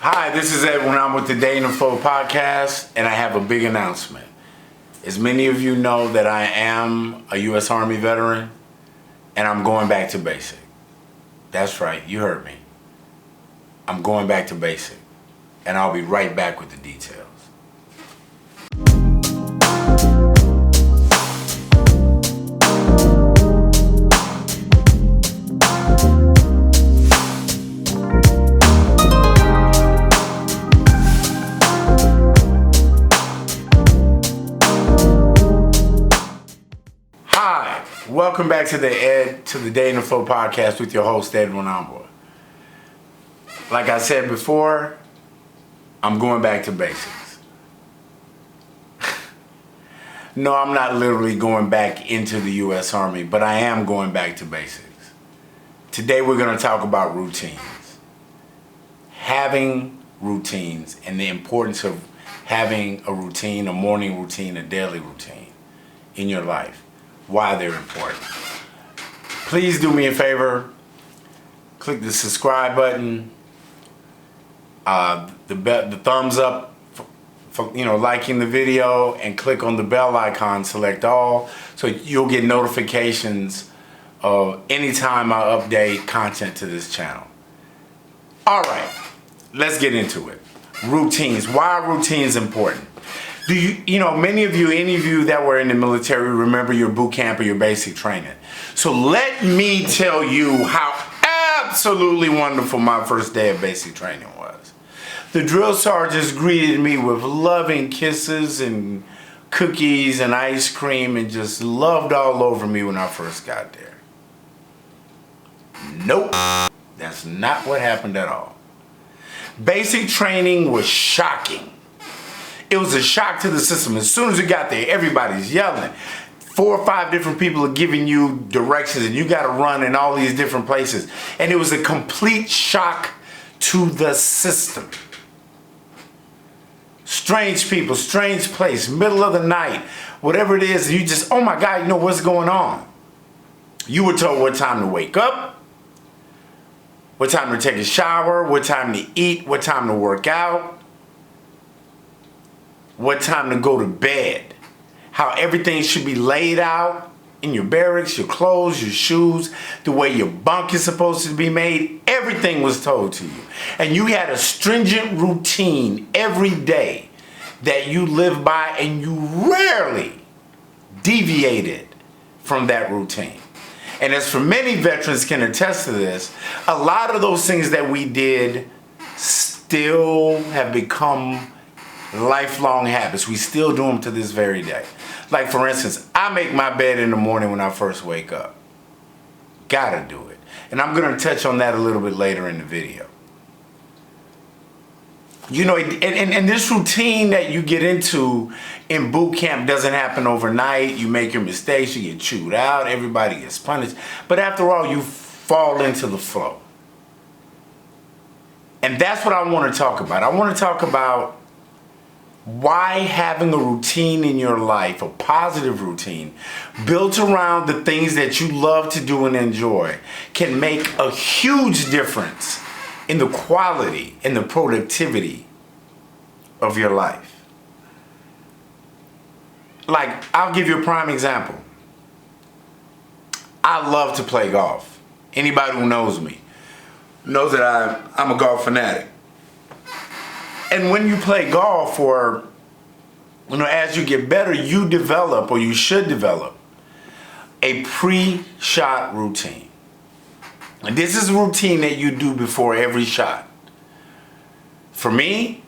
Hi, this is Edward Wanambwa with the Day in the Flow podcast, and I have a big announcement. As many of you know that I am a U.S. Army veteran, and I'm going back to basic. That's right, you heard me. I'm going back to basic, and I'll be right back with the details. Welcome back to the Day in the Flow podcast with your host, Edward Wanambwa. Like I said before, I'm going back to basics. No, I'm not literally going back into the U.S. Army, but I am going back to basics. Today we're going to talk about routines. Having routines and the importance of having a routine, a morning routine, a daily routine in your life. Why they're important. Please do me a favor, click the subscribe button, the thumbs up for liking the video, and click on the bell icon, select all, so you'll get notifications of anytime I update content to this channel. All right, let's get into it. Routines. Why are routines important? Many of you, any of you that were in the military remember your boot camp or your basic training. So let me tell you how absolutely wonderful my first day of basic training was. The drill sergeants greeted me with loving kisses and cookies and ice cream and just loved all over me when I first got there. Nope, that's not what happened at all. Basic training was shocking. It was a shock to the system. As soon as we got there, everybody's yelling. 4 or 5 different people are giving you directions and you got to run in all these different places. And it was a complete shock to the system. Strange people, strange place, middle of the night, whatever it is, you just, oh my God, what's going on? You were told what time to wake up, what time to take a shower, what time to eat, what time to work out, what time to go to bed, how everything should be laid out in your barracks, your clothes, your shoes, the way your bunk is supposed to be made. Everything was told to you. And you had a stringent routine every day that you lived by, and you rarely deviated from that routine. And as for many veterans can attest to this, a lot of those things that we did still have become lifelong habits. We still do them to this very day. Like, for instance, I make my bed in the morning when I first wake up. Gotta do it. And I'm going to touch on that a little bit later in the video. And this routine that you get into in boot camp doesn't happen overnight. You make your mistakes, you get chewed out, everybody gets punished. But after all, you fall into the flow. And that's what I want to talk about. I want to talk about why having a routine in your life, a positive routine, built around the things that you love to do and enjoy, can make a huge difference in the quality and the productivity of your life. Like, I'll give you a prime example. I love to play golf. Anybody who knows me knows that I'm a golf fanatic. And when you play golf, or as you get better, you develop, or you should develop, a pre-shot routine. And this is a routine that you do before every shot. For me,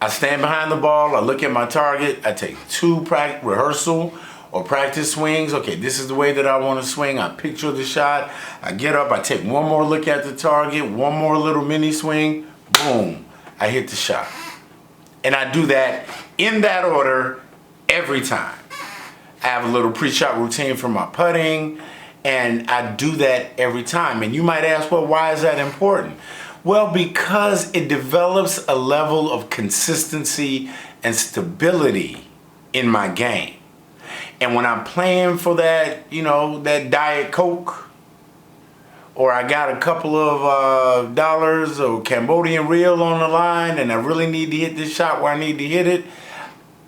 I stand behind the ball, I look at my target, I take 2 rehearsal or practice swings. Okay, this is the way that I want to swing. I picture the shot, I get up, I take one more look at the target, one more little mini swing, boom. I hit the shot. And I do that in that order every time. I have a little pre-shot routine for my putting, and I do that every time. And you might ask, well, why is that important? Well, because it develops a level of consistency and stability in my game. And when I'm playing for that, that Diet Coke, or I got a couple of dollars or Cambodian real on the line and I really need to hit this shot where I need to hit it,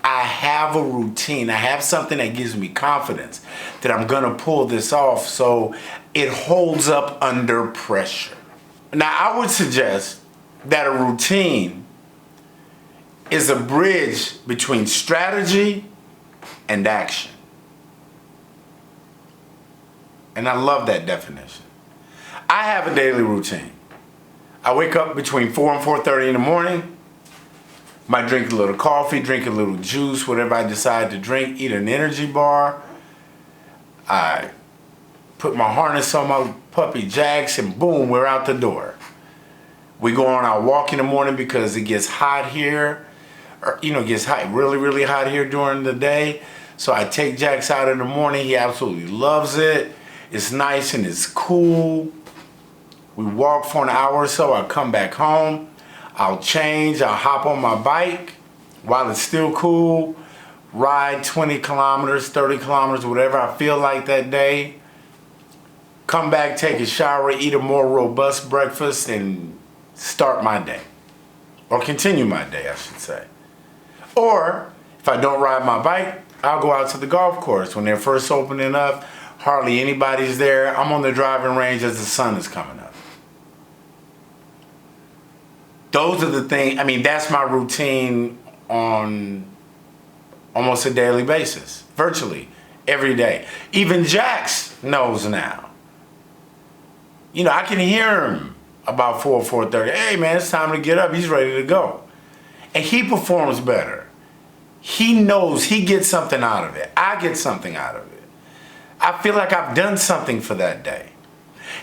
I have a routine. I have something that gives me confidence that I'm gonna pull this off, so it holds up under pressure. Now, I would suggest that a routine is a bridge between strategy and action. And I love that definition. I have a daily routine. I wake up between 4 and 4:30 in the morning. Might drink a little coffee, drink a little juice, whatever I decide to drink, eat an energy bar. I put my harness on my puppy Jax and boom, we're out the door. We go on our walk in the morning because it gets hot here. Or, it gets hot, really, really hot here during the day. So I take Jax out in the morning. He absolutely loves it. It's nice and it's cool. We walk for an hour or so. I come back home. I'll change. I'll hop on my bike while it's still cool. Ride 20 kilometers, 30 kilometers, whatever I feel like that day. Come back, take a shower, eat a more robust breakfast, and start my day. Or continue my day, I should say. Or, if I don't ride my bike, I'll go out to the golf course. When they're first opening up, hardly anybody's there. I'm on the driving range as the sun is coming up. Those are the things, that's my routine on almost a daily basis, virtually every day. Even Jax knows now. I can hear him about 4:30. Hey man, it's time to get up. He's ready to go. And he performs better. He knows he gets something out of it. I get something out of it. I feel like I've done something for that day.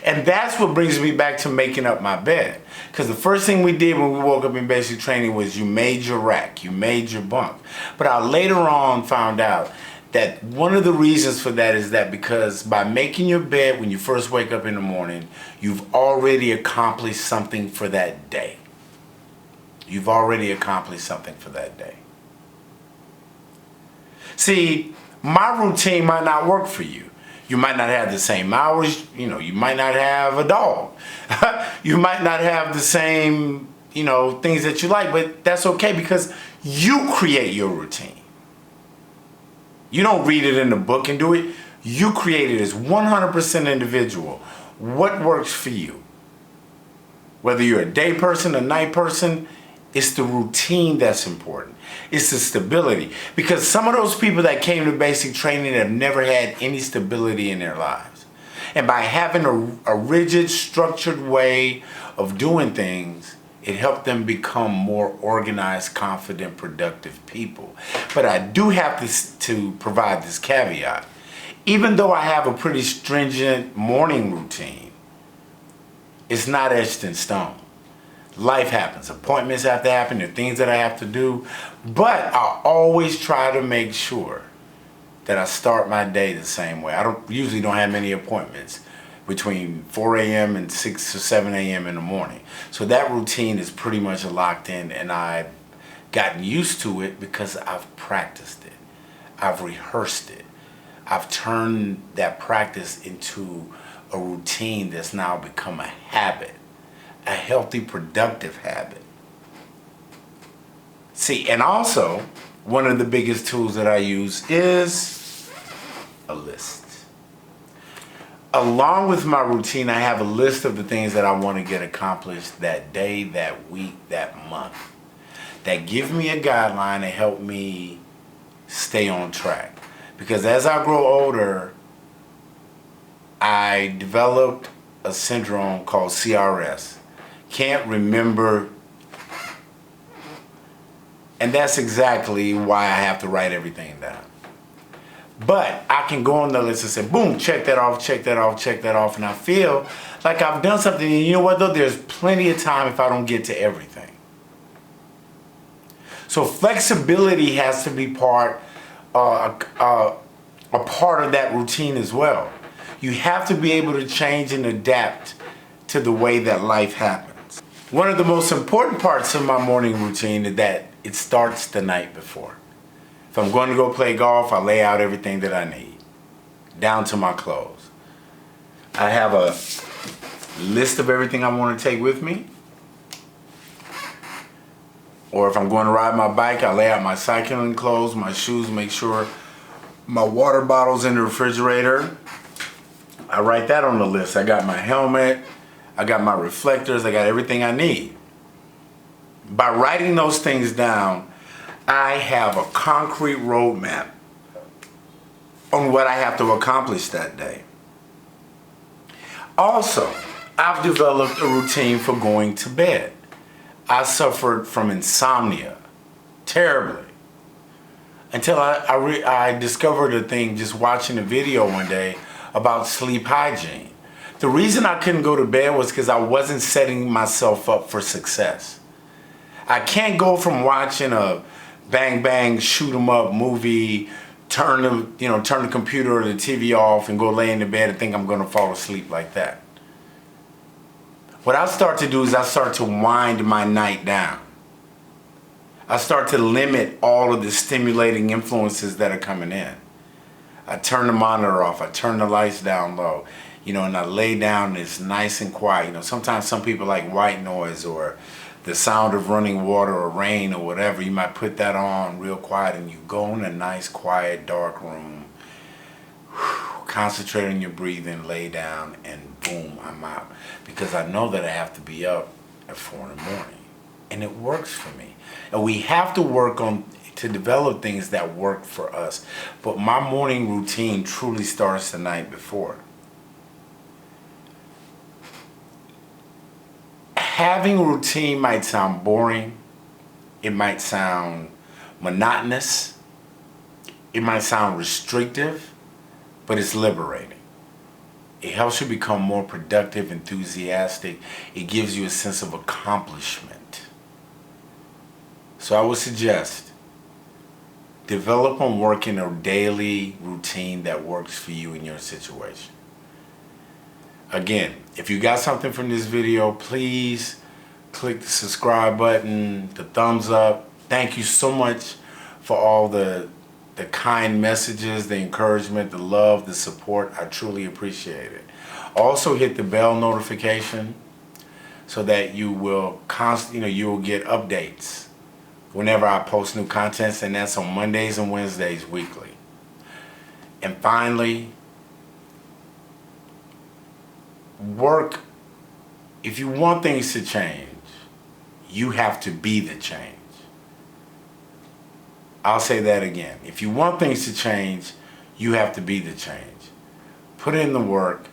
And that's what brings me back to making up my bed. Because the first thing we did when we woke up in basic training was you made your rack, you made your bunk. But I later on found out that one of the reasons for that is that because by making your bed when you first wake up in the morning, you've already accomplished something for that day. You've already accomplished something for that day. See, my routine might not work for you. You might not have the same hours, you might not have a dog. You might not have the same, things that you like, but that's okay because you create your routine. You don't read it in the book and do it. You create it as 100% individual. What works for you? Whether you're a day person, a night person, it's the routine that's important. It's the stability. Because some of those people that came to basic training have never had any stability in their lives. And by having a rigid, structured way of doing things, it helped them become more organized, confident, productive people. But I do have to provide this caveat. Even though I have a pretty stringent morning routine, it's not etched in stone. Life happens. Appointments have to happen. There are things that I have to do. But I always try to make sure that I start my day the same way. I usually don't have many appointments between 4 a.m. and 6 or 7 a.m. in the morning. So that routine is pretty much locked in, and I've gotten used to it because I've practiced it. I've rehearsed it. I've turned that practice into a routine that's now become a habit. A healthy, productive habit. See, and also, one of the biggest tools that I use is a list. Along with my routine, I have a list of the things that I want to get accomplished that day, that week, that month. That give me a guideline to help me stay on track. Because as I grow older, I developed a syndrome called CRS. Can't remember, and that's exactly why I have to write everything down. But I can go on the list and say, boom, check that off, check that off, check that off, and I feel like I've done something. And you know what though? There's plenty of time if I don't get to everything. So flexibility has to be a part of that routine as well. You have to be able to change and adapt to the way that life happens. One of the most important parts of my morning routine is that it starts the night before. If I'm going to go play golf, I lay out everything that I need, down to my clothes. I have list of everything I want to take with me. Or if I'm going to ride my bike, I lay out my cycling clothes, my shoes, make sure my water bottle's in the refrigerator. I write that on the list. I got my helmet, I got my reflectors, I got everything I need. By writing those things down, I have a concrete roadmap on what I have to accomplish that day. Also, I've developed a routine for going to bed. I suffered from insomnia terribly until I discovered a thing just watching a video one day about sleep hygiene. The reason I couldn't go to bed was because I wasn't setting myself up for success. I can't go from watching a bang bang shoot 'em up movie, turn the computer or the TV off and go lay in the bed and think I'm going to fall asleep like that. What I start to do is I start to wind my night down. I start to limit all of the stimulating influences that are coming in. I turn the monitor off, I turn the lights down low, and I lay down and it's nice and quiet. Sometimes some people like white noise or the sound of running water or rain or whatever. You might put that on real quiet and you go in a nice, quiet, dark room, concentrate on your breathing, lay down, and boom, I'm out. Because I know that I have to be up at 4 in the morning. And it works for me. And we have to work on to develop things that work for us. But my morning routine truly starts the night before. Having a routine might sound boring. It might sound monotonous. It might sound restrictive, but it's liberating. It helps you become more productive, enthusiastic. It gives you a sense of accomplishment. So I would suggest develop on working a daily routine that works for you in your situation. Again, if you got something from this video, please click the subscribe button, the thumbs up. Thank you so much for all the kind messages, the encouragement, the love, the support. I truly appreciate it. Also hit the bell notification so that you will you will get updates whenever I post new contents, and that's on Mondays and Wednesdays weekly. And finally, if you want things to change, you have to be the change. I'll say that again. If you want things to change, you have to be the change. Put in the work,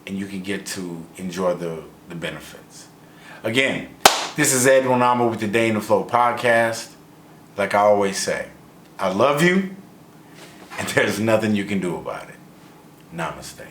and you can get to enjoy the benefits. Again, this is Edward Wanambwa with the Day in the Flow podcast. Like I always say, I love you, and there's nothing you can do about it. Namaste.